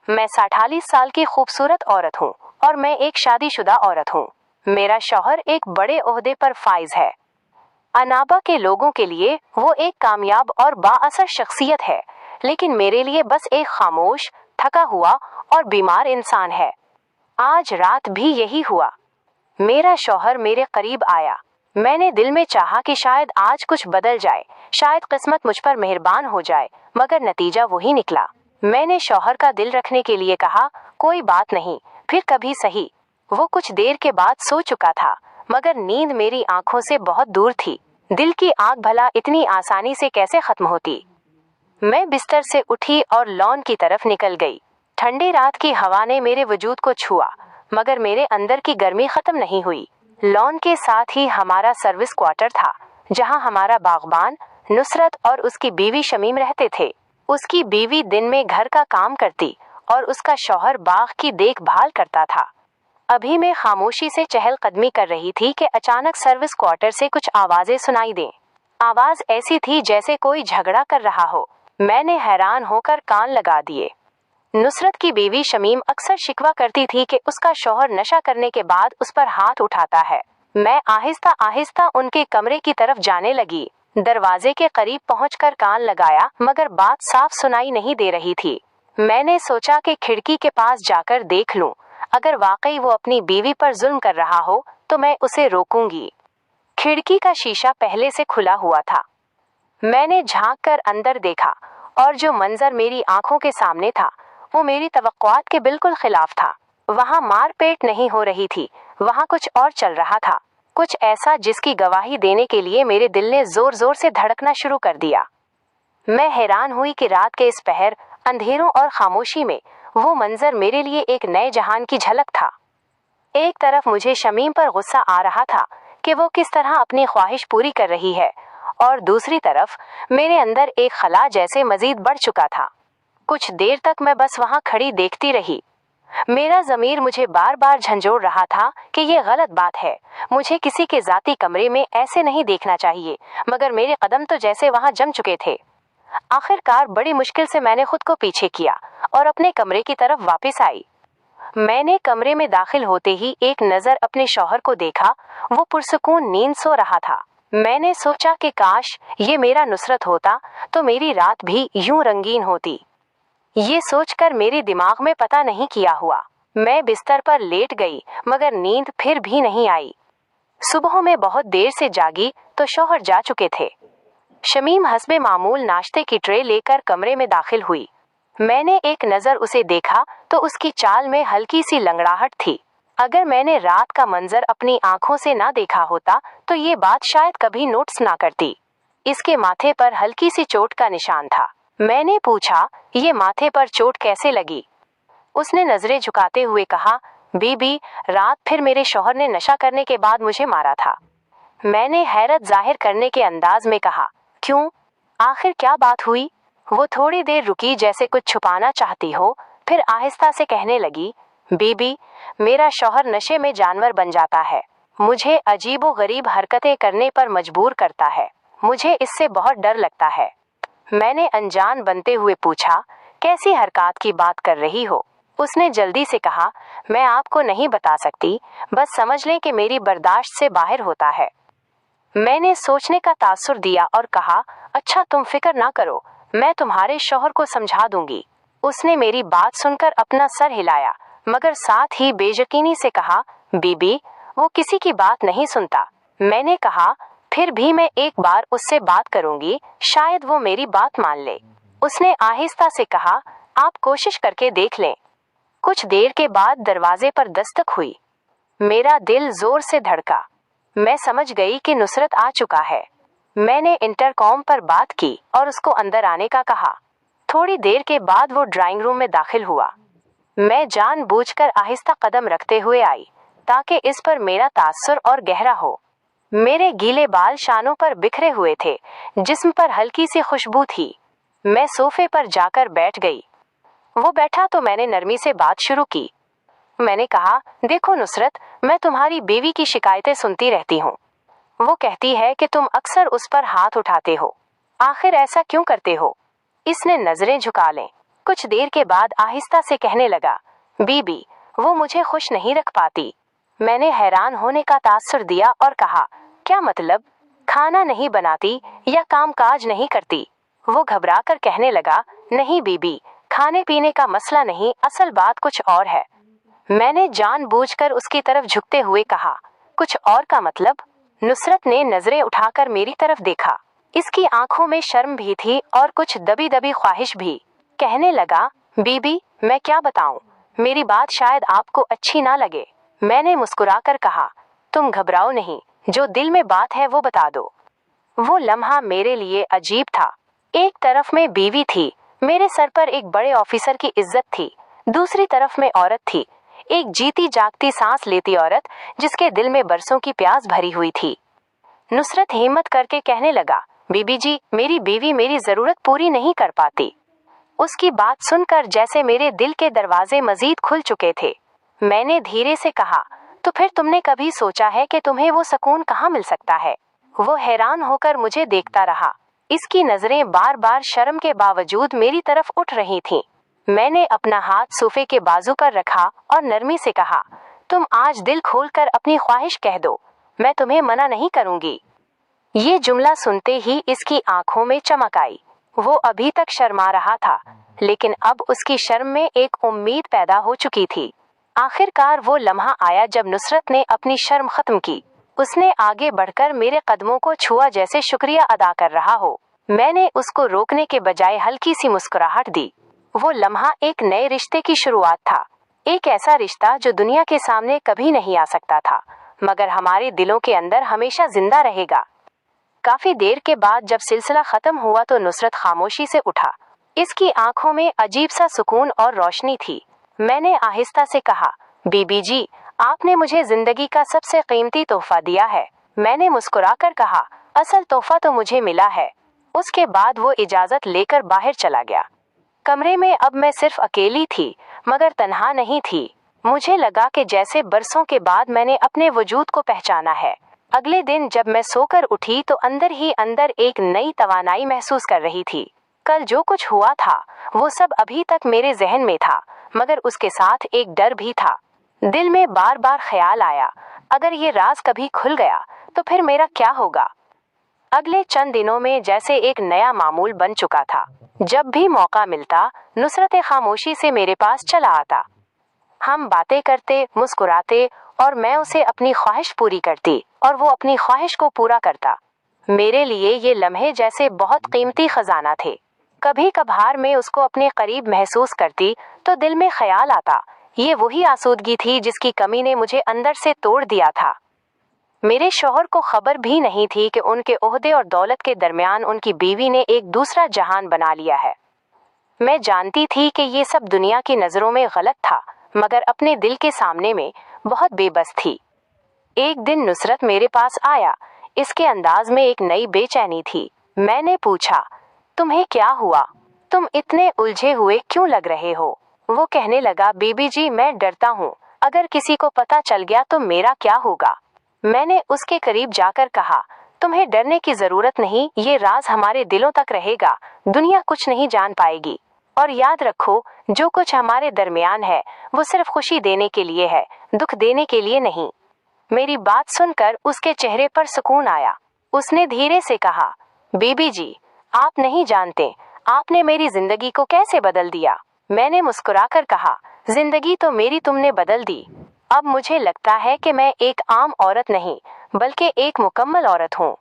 मैं 48 साल की खूबसूरत औरत हूँ और मैं एक शादीशुदा औरत हूँ। मेरा शौहर एक बड़े ओहदे पर फाइज है। अनाबा के लोगों के लिए वो एक कामयाब और बाअसर शख्सियत है, लेकिन मेरे लिए बस एक खामोश, थका हुआ और बीमार इंसान है। आज रात भी यही हुआ। मेरा शौहर मेरे करीब आया। मैंने दिल में चाहा कि शायद आज कुछ बदल जाए, शायद किस्मत मुझ पर मेहरबान हो जाए, मगर नतीजा वही निकला। मैंने शौहर का दिल रखने के लिए कहा, कोई बात नहीं, फिर कभी सही। वो कुछ देर के बाद सो चुका था, मगर नींद मेरी आंखों से बहुत दूर थी। दिल की आग भला इतनी आसानी से कैसे खत्म होती। मैं बिस्तर से उठी और लॉन की तरफ निकल गई। ठंडी रात की हवा ने मेरे वजूद को छुआ, मगर मेरे अंदर की गर्मी खत्म नहीं हुई। लॉन के साथ ही हमारा सर्विस क्वार्टर था, जहां हमारा बागबान नुसरत और उसकी बीवी शमीम रहते थे। उसकी बीवी दिन में घर का काम करती और उसका शौहर बाग की देखभाल करता था। अभी मैं खामोशी से चहलकदमी कर रही थी कि अचानक सर्विस क्वार्टर से कुछ आवाजें सुनाई दें। आवाज ऐसी थी जैसे कोई झगड़ा कर रहा हो। मैंने हैरान होकर कान लगा दिए। नुसरत की बीवी शमीम अक्सर शिकवा करती थी कि उसका शौहर नशा करने के बाद उस पर हाथ उठाता है। मैं आहिस्ता आहिस्ता उनके कमरे की तरफ जाने लगी। दरवाजे के करीब पहुंचकर कान लगाया, मगर बात साफ सुनाई नहीं दे रही थी। मैंने सोचा कि खिड़की के पास जाकर देख लूं। अगर वाकई वो अपनी बीवी पर जुल्म कर रहा हो तो मैं उसे रोकूंगी। खिड़की का शीशा पहले से खुला हुआ था। मैंने झांक कर अंदर देखा और जो मंजर मेरी आंखों के सामने था वो मेरी तवक्कुआत के बिल्कुल खिलाफ था। वहां मारपीट नहीं हो रही थी, वहां कुछ और चल रहा था, कुछ ऐसा जिसकी गवाही देने के लिए मेरे दिल ने जोर जोर से धड़कना शुरू कर दिया। मैं हैरान हुई कि रात के इस पहर, अंधेरों और खामोशी में वो मंजर मेरे लिए एक नए जहान की झलक था। एक तरफ मुझे शमीम पर गुस्सा आ रहा था कि वो किस तरह अपनी ख्वाहिश पूरी कर रही है, और दूसरी तरफ मेरे अंदर एक खला जैसे मजीद बढ़ चुका था। कुछ देर तक मैं बस वहां खड़ी देखती रही। मेरा ज़मीर मुझे बार बार झंझोड़ रहा था कि ये गलत बात है, मुझे किसी के जाती कमरे में ऐसे नहीं देखना चाहिए, मगर मेरे कदम तो जैसे वहां जम चुके थे। आखिरकार बड़ी मुश्किल से मैंने खुद को पीछे किया और अपने कमरे की तरफ वापस आई। मैंने कमरे में दाखिल होते ही एक नजर अपने शौहर को देखा। वो पुरसुकून नींद सो रहा था। मैंने सोचा कि काश ये मेरा नुसरत होता तो मेरी रात भी यूं रंगीन होती। ये सोचकर मेरे दिमाग में पता नहीं क्या हुआ। मैं बिस्तर पर लेट गई, मगर नींद फिर भी नहीं आई। सुबह में बहुत देर से जागी तो शौहर जा चुके थे। शमीम हस्बे मामूल नाश्ते की ट्रे लेकर कमरे में दाखिल हुई। मैंने एक नजर उसे देखा तो उसकी चाल में हल्की सी लंगड़ाहट थी। अगर मैंने रात का मंजर अपनी आंखों से ना देखा होता तो ये बात शायद कभी नोटिस ना करती। इसके माथे पर हल्की सी चोट का निशान था। मैंने पूछा, ये माथे पर चोट कैसे लगी? उसने नजरें झुकाते हुए कहा, बीबी, रात फिर मेरे शौहर ने नशा करने के बाद मुझे मारा था। मैंने हैरत जाहिर करने के अंदाज में कहा, क्यों? आखिर क्या बात हुई? वो थोड़ी देर रुकी जैसे कुछ छुपाना चाहती हो, फिर आहिस्ता से कहने लगी, बीबी, मेरा शौहर नशे में जानवर बन जाता है। मुझे अजीबो गरीब हरकतें करने पर मजबूर करता है। मुझे इससे बहुत डर लगता है। मैंने अनजान बनते हुए पूछा, कैसी हरकत की बात कर रही हो? उसने जल्दी से कहा, मैं आपको नहीं बता सकती, बस समझ लें कि मेरी बर्दाश्त से बाहर होता है। मैंने सोचने का तासुर दिया और कहा, अच्छा, तुम फिक्र ना करो, मैं तुम्हारे शौहर को समझा दूंगी। उसने मेरी बात सुनकर अपना सर हिलाया, मगर साथ ही बेयकीनी से कहा, बीबी, वो किसी की बात नहीं सुनता। मैंने कहा, फिर भी मैं एक बार उससे बात करूंगी, शायद वो मेरी बात मान ले। उसने आहिस्ता से कहा, आप कोशिश करके देख लें। कुछ देर के बाद दरवाजे पर दस्तक हुई। मेरा दिल जोर से धड़का। मैं समझ गई कि नुसरत आ चुका है। मैंने इंटरकॉम पर बात की और उसको अंदर आने का कहा। थोड़ी देर के बाद वो ड्राइंग रूम में दाखिल हुआ। मैं जानबूझकर आहिस्ता कदम रखते हुए आई ताकि इस पर मेरा तासुर और गहरा हो। मेरे गीले बाल शानों पर बिखरे हुए थे, जिस्म पर हल्की सी खुशबू थी। मैं सोफे पर जाकर बैठ गई। वो बैठा तो मैंने नरमी से बात शुरू की। मैंने कहा, देखो नुसरत, मैं तुम्हारी बीवी की शिकायतें सुनती रहती हूँ। वो कहती है कि तुम अक्सर उस पर हाथ उठाते हो। आखिर ऐसा क्यों करते हो? इसने नजरें झुका लें। कुछ देर के बाद आहिस्ता से कहने लगा, बीबी, वो मुझे खुश नहीं रख पाती। मैंने हैरान होने का तासुर दिया और कहा, क्या मतलब? खाना नहीं बनाती या काम काज नहीं करती? वो घबरा कर कहने लगा, नहीं बीबी, खाने पीने का मसला नहीं, असल बात कुछ और है। मैंने जानबूझकर उसकी तरफ झुकते हुए कहा, कुछ और का मतलब? नुसरत ने नजरें उठाकर मेरी तरफ देखा। इसकी आंखों में शर्म भी थी और कुछ दबी दबी ख्वाहिश भी। कहने लगा, बीबी, मैं क्या बताऊं, मेरी बात शायद आपको अच्छी ना लगे। मैंने मुस्कुराकर कहा, तुम घबराओ नहीं, जो दिल में बात है वो बता दो। वो लम्हा मेरे लिए अजीब था। एक तरफ में बीवी थी, मेरे सर पर एक बड़े ऑफिसर की इज्जत थी, दूसरी तरफ में औरत थी, एक जीती जागती सांस लेती औरत जिसके दिल में बरसों की प्यास भरी हुई थी। नुसरत हिम्मत करके कहने लगा, बीबी जी, मेरी बीवी मेरी जरूरत पूरी नहीं कर पाती। उसकी बात सुनकर जैसे मेरे दिल के दरवाजे मजीद खुल चुके थे। मैंने धीरे से कहा, तो फिर तुमने कभी सोचा है कि तुम्हें वो सुकून कहाँ मिल सकता है? वो हैरान होकर मुझे देखता रहा। इसकी नजरें बार बार शर्म के बावजूद मेरी तरफ उठ रही थीं। मैंने अपना हाथ सोफे के बाजू पर रखा और नरमी से कहा, तुम आज दिल खोलकर अपनी ख्वाहिश कह दो, मैं तुम्हें मना नहीं करूंगी। ये जुमला सुनते ही इसकी आंखों में चमक आई। वो अभी तक शर्मा रहा था, लेकिन अब उसकी शर्म में एक उम्मीद पैदा हो चुकी थी। आखिरकार वो लम्हा आया जब नुसरत ने अपनी शर्म खत्म की। उसने आगे बढ़कर मेरे कदमों को छुआ जैसे शुक्रिया अदा कर रहा हो। मैंने उसको रोकने के बजाय हल्की सी मुस्कुराहट दी। वो लम्हा एक नए रिश्ते की शुरुआत था, एक ऐसा रिश्ता जो दुनिया के सामने कभी नहीं आ सकता था, मगर हमारे दिलों के अंदर हमेशा जिंदा रहेगा। काफी देर के बाद जब सिलसिला खत्म हुआ तो नुसरत खामोशी से उठा। इसकी आंखों में अजीब सा सुकून और रोशनी थी। मैंने आहिस्ता से कहा, बीबी जी, आपने मुझे जिंदगी का सबसे कीमती तोहफा दिया है। मैंने मुस्कुराकर कहा, असल तोहफा तो मुझे मिला है। उसके बाद वो इजाजत लेकर बाहर चला गया। कमरे में अब मैं सिर्फ अकेली थी, मगर तन्हा नहीं थी। मुझे लगा कि जैसे बरसों के बाद मैंने अपने वजूद को पहचाना है। अगले दिन जब मैं सोकर उठी तो अंदर ही अंदर एक नई तवानाई महसूस कर रही थी। कल जो कुछ हुआ था वो सब अभी तक मेरे जहन में था, मगर उसके साथ एक डर भी था। दिल में बार बार ख्याल आया, अगर ये राज कभी खुल गया तो फिर मेरा क्या होगा? अगले चंद दिनों में जैसे एक नया मामूल बन चुका था। जब भी मौका मिलता नुसरत खामोशी से मेरे पास चला आता। हम बातें करते, मुस्कुराते और मैं उसे अपनी ख्वाहिश पूरी करती और वो अपनी ख्वाहिश को पूरा करता। मेरे लिए ये लम्हे जैसे बहुत कीमती खजाना थे। कभी कभार मैं उसको अपने करीब महसूस करती तो दिल में ख्याल आता, ये वही आसूदगी थी जिसकी कमी ने मुझे अंदर से तोड़ दिया था। मेरे शौहर को खबर भी नहीं थी कि उनके ओहदे और दौलत के दरमियान उनकी बीवी ने एक दूसरा जहान बना लिया है। मैं जानती थी कि ये सब दुनिया की नज़रों में गलत था, मगर अपने दिल के सामने में बहुत बेबस थी। एक दिन नुसरत मेरे पास आया। इसके अंदाज में एक नई बेचैनी थी। मैंने पूछा, तुम्हें क्या हुआ? तुम इतने उलझे हुए क्यों लग रहे हो? वो कहने लगा, बीबी जी, मैं डरता हूँ, अगर किसी को पता चल गया तो मेरा क्या होगा? मैंने उसके करीब जाकर कहा, तुम्हें डरने की जरूरत नहीं, ये राज हमारे दिलों तक रहेगा, दुनिया कुछ नहीं जान पाएगी। और याद रखो, जो कुछ हमारे दरमियान है वो सिर्फ खुशी देने के लिए है, दुख देने के लिए नहीं। मेरी बात सुनकर उसके चेहरे पर सुकून आया। उसने धीरे से कहा, बीबी जी, आप नहीं जानते आपने मेरी जिंदगी को कैसे बदल दिया। मैंने मुस्कुराकर कहा, जिंदगी तो मेरी तुमने बदल दी। अब मुझे लगता है कि मैं एक आम औरत नहीं बल्कि एक मुकम्मल औरत हूँ।